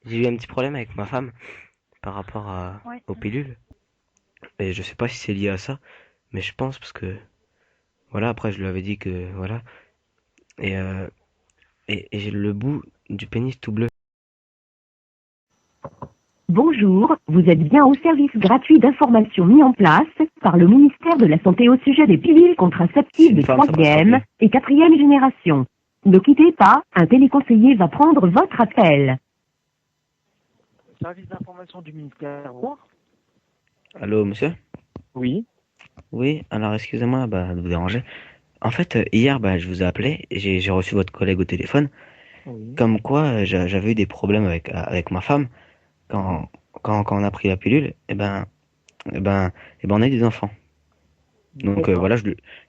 J'ai eu un petit problème avec ma femme par rapport Ouais. aux pilules. Et je sais pas si c'est lié à ça, mais je pense parce que voilà, après je lui avais dit que voilà. Et, et j'ai le bout du pénis tout bleu. Bonjour, vous êtes bien au service gratuit d'information mis en place par le ministère de la Santé au sujet des pilules Si c'est contraceptives une de femme, ça passe pas troisième plus. et quatrième génération. Ne quittez pas, un téléconseiller va prendre votre appel. Service d'information du ministère. Bonjour. Allô, monsieur? Oui. Oui, alors excusez-moi de vous déranger. En fait, hier, je vous ai appelé, et j'ai reçu votre collègue au téléphone, Oui. comme quoi j'avais eu des problèmes avec ma femme Oui. quand, quand on a pris la pilule, et ben, on a eu des enfants. Donc D'accord. voilà, je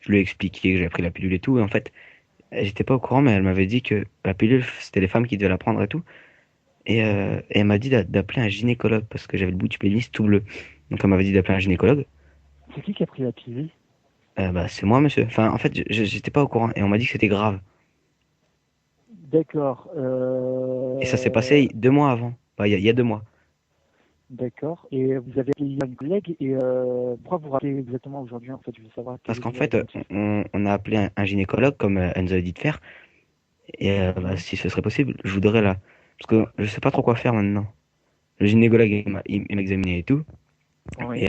lui ai expliqué que j'avais pris la pilule et tout, et en fait, j'étais pas au courant, mais elle m'avait dit que la pilule, c'était les femmes qui devaient la prendre et tout. Et elle m'a dit d'appeler un gynécologue parce que j'avais le bout du pénis tout bleu. Donc elle m'avait dit d'appeler un gynécologue. C'est qui a pris la pilule? C'est moi, monsieur. Enfin, en fait, j'étais pas au courant et on m'a dit que c'était grave. D'accord. Et ça s'est passé 2 mois avant. Il y a 2 mois. D'accord. Et vous avez appelé une collègue et pourquoi vous rappelez exactement aujourd'hui en fait? Je veux savoir quel Parce est qu'en le fait, motif. on a appelé un gynécologue comme elle nous avait dit de faire. Et Oui. si ce serait possible, je voudrais là. Parce que je sais pas trop quoi faire maintenant. Le gynécologue, il m'a examiné et tout. Oui. Et,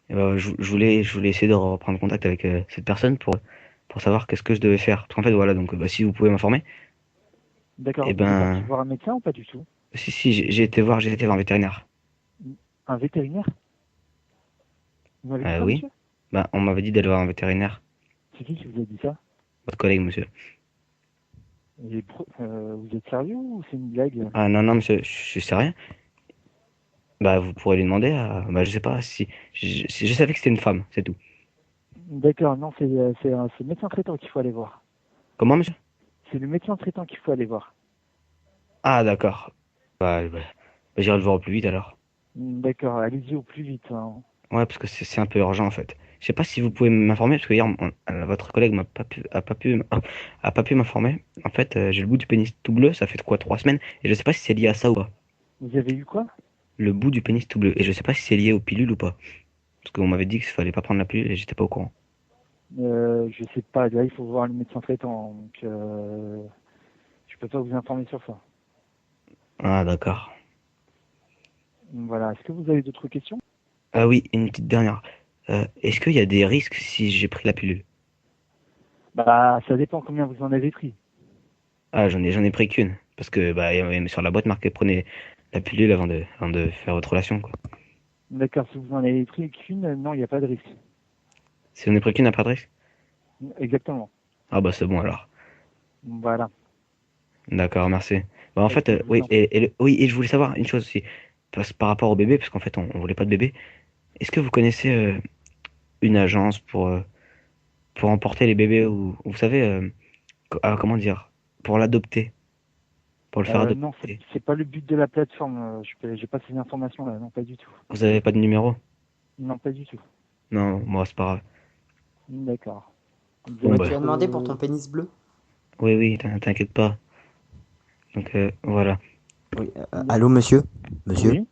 je voulais essayer de reprendre contact avec cette personne pour savoir qu'est-ce que je devais faire. Parce qu'en fait, voilà, donc si vous pouvez m'informer. D'accord. Eh Vous êtes parti ben, voir un médecin ou pas du tout? si, j'ai été voir un vétérinaire. Un vétérinaire? Vous m'avez dit quoi, Oui. monsieur? On m'avait dit d'aller voir un vétérinaire. C'est qui vous a dit ça? Votre collègue, monsieur. Vous êtes sérieux ou c'est une blague? Ah non, non, monsieur, je sais rien. Vous pourrez lui demander. Je sais pas si. Je savais que c'était une femme, c'est tout. D'accord. Non, c'est le médecin traitant qu'il faut aller voir. Comment, monsieur? C'est le médecin traitant qu'il faut aller voir. Ah, d'accord. J'irai le voir au plus vite alors. D'accord, allez-y au plus vite, hein. Ouais, parce que c'est un peu urgent en fait. Je sais pas si vous pouvez m'informer, parce que hier, votre collègue a pas pu m'informer. En fait, j'ai le bout du pénis tout bleu, ça fait quoi, 3 semaines, et je sais pas si c'est lié à ça ou pas. Vous avez eu quoi? Le bout du pénis tout bleu, et je sais pas si c'est lié aux pilules ou pas. Parce qu'on m'avait dit qu'il fallait pas prendre la pilule et j'étais pas au courant. Je sais pas, là il faut voir le médecin traitant, donc je peux pas vous informer sur ça. Ah, d'accord. Voilà, est-ce que vous avez d'autres questions? Ah oui, une petite dernière. Est-ce qu'il y a des risques si j'ai pris la pilule? Bah, ça dépend combien vous en avez pris. Ah, j'en ai pris qu'une. Parce que, il y avait sur la boîte marqué prenez la pilule avant de faire votre relation, quoi. D'accord, si vous en avez pris qu'une, non, il n'y a pas de risque. Si j'en ai pris qu'une, à pas de risque? Exactement. Ah, c'est bon alors. Voilà. D'accord, merci. En Et fait, je vous oui, en prie. oui, et je voulais savoir une chose aussi. Par rapport au bébé, parce qu'en fait, on voulait pas de bébé. Est-ce que vous connaissez une agence pour emporter les bébés ou, vous savez, comment dire, pour l'adopter, pour le faire Non, adopter? c'est pas le but de la plateforme. J'ai pas ces informations-là. Non, pas du tout. Vous avez pas de numéro? Non, pas du tout. Non, moi, c'est pas grave. D'accord. Vous Bon, avez Ouais, tu as d'autres. demandé pour ton pénis bleu? oui, oui, t'inquiète pas. Donc, voilà. Oui. Allô, D'accord. monsieur? Monsieur? Oui.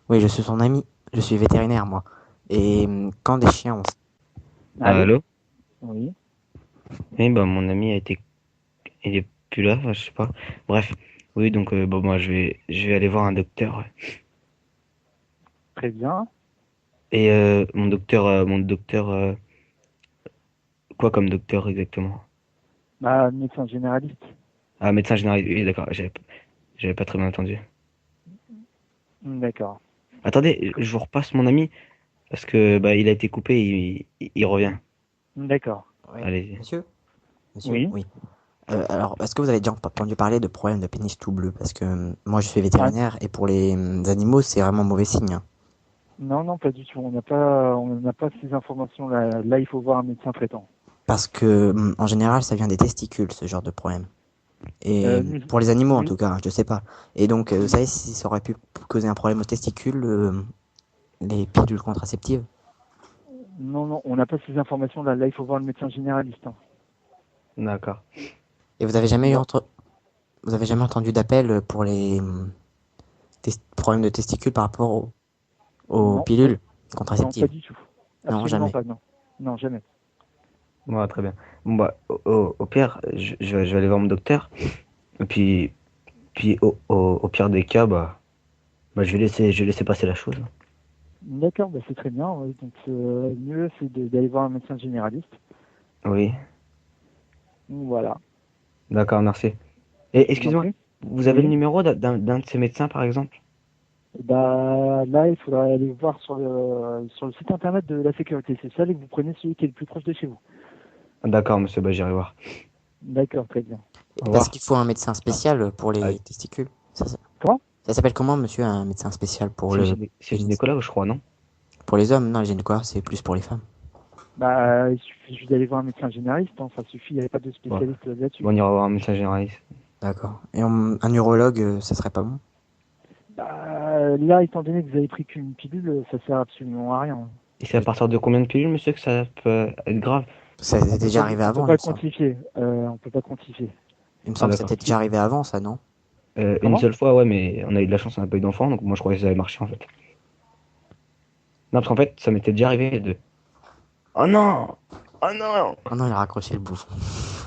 Oui, je suis son ami. Je suis vétérinaire, moi. Et quand des chiens ont... Allô? Allô? Oui. Oui, mon ami il est plus là, enfin, je sais pas. Bref, oui, donc, moi, je vais aller voir un docteur. Ouais. Très bien. Et mon docteur, quoi comme docteur exactement? Bah, médecin généraliste. Ah, médecin général, oui, d'accord, j'avais pas très bien entendu. D'accord. Attendez, je vous repasse mon ami, parce que, il a été coupé, il revient. D'accord. Oui. Allez. Monsieur? Monsieur? Oui. Oui. Alors, est-ce que vous avez déjà entendu parler de problèmes de pénis tout bleu? Parce que moi, je suis Ah, vétérinaire et pour les animaux, c'est vraiment mauvais signe, hein. non, non, pas du tout. On n'a pas ces informations-là. Là, il faut voir un médecin traitant. Parce que, en général, ça vient des testicules, ce genre de problème. Et Nous- pour les animaux, en oui. tout cas, je sais pas. Et donc, vous Mm. savez si ça aurait pu causer un problème aux testicules, les pilules contraceptives? Non, non, on n'a pas ces informations-là. Là, il faut voir le médecin généraliste, hein. D'accord. Et vous avez jamais Bon. vous avez jamais entendu d'appel pour problème de testicules par rapport aux Non. pilules Non, contraceptives? pas du tout. Non, Absolument jamais. pas, non. Non, jamais. Ouais, très bien. Bon, bah, au pire, je vais aller voir mon docteur. Et puis au pire des cas, bah, je vais laisser passer la chose. D'accord, bah c'est très bien. Ouais. Donc, mieux, c'est d'aller voir un médecin généraliste. Oui, Donc, voilà. d'accord, merci. Et Je vous en excusez-moi, prie. vous avez le Oui. numéro d'un de ces médecins, par exemple? Bah, là, il faudra aller voir sur le site internet de la sécurité sociale et que vous prenez celui qui est le plus proche de chez vous. D'accord, monsieur, bah, j'irai voir. D'accord, très bien. Au Parce revoir. qu'il faut un médecin spécial pour Ah, les testicules. Comment? Ça s'appelle comment, monsieur, un médecin spécial pour c'est le c'est pénis? gynécologue, je crois, non? Pour les hommes, non, le gynécologue, c'est plus pour les femmes. Bah, il suffit juste d'aller voir un médecin généraliste, hein, ça suffit, il n'y a pas de Bon, spécialiste là-dessus. bon, on ira voir un médecin généraliste. D'accord. Et un urologue, ça serait pas bon? Bah, là, étant donné que vous avez pris qu'une pilule, ça sert absolument à rien. Et c'est à partir de combien de pilules, monsieur, que ça peut être grave? Ça est déjà arrivé On peut avant, il pas me semble. quantifier. On peut pas quantifier. Il me Ah, semble que d'accord. c'était déjà arrivé avant, ça, non? Une Comment? seule fois, ouais, mais on a eu de la chance, on n'a pas eu d'enfant, donc moi je croyais que ça avait marché en fait. Non, parce qu'en fait, ça m'était déjà arrivé de. Oh non! Oh non! Oh non, il a raccroché le bouton.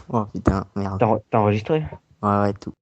Oh putain, merde. T'as enregistré? Ouais, ouais, tout.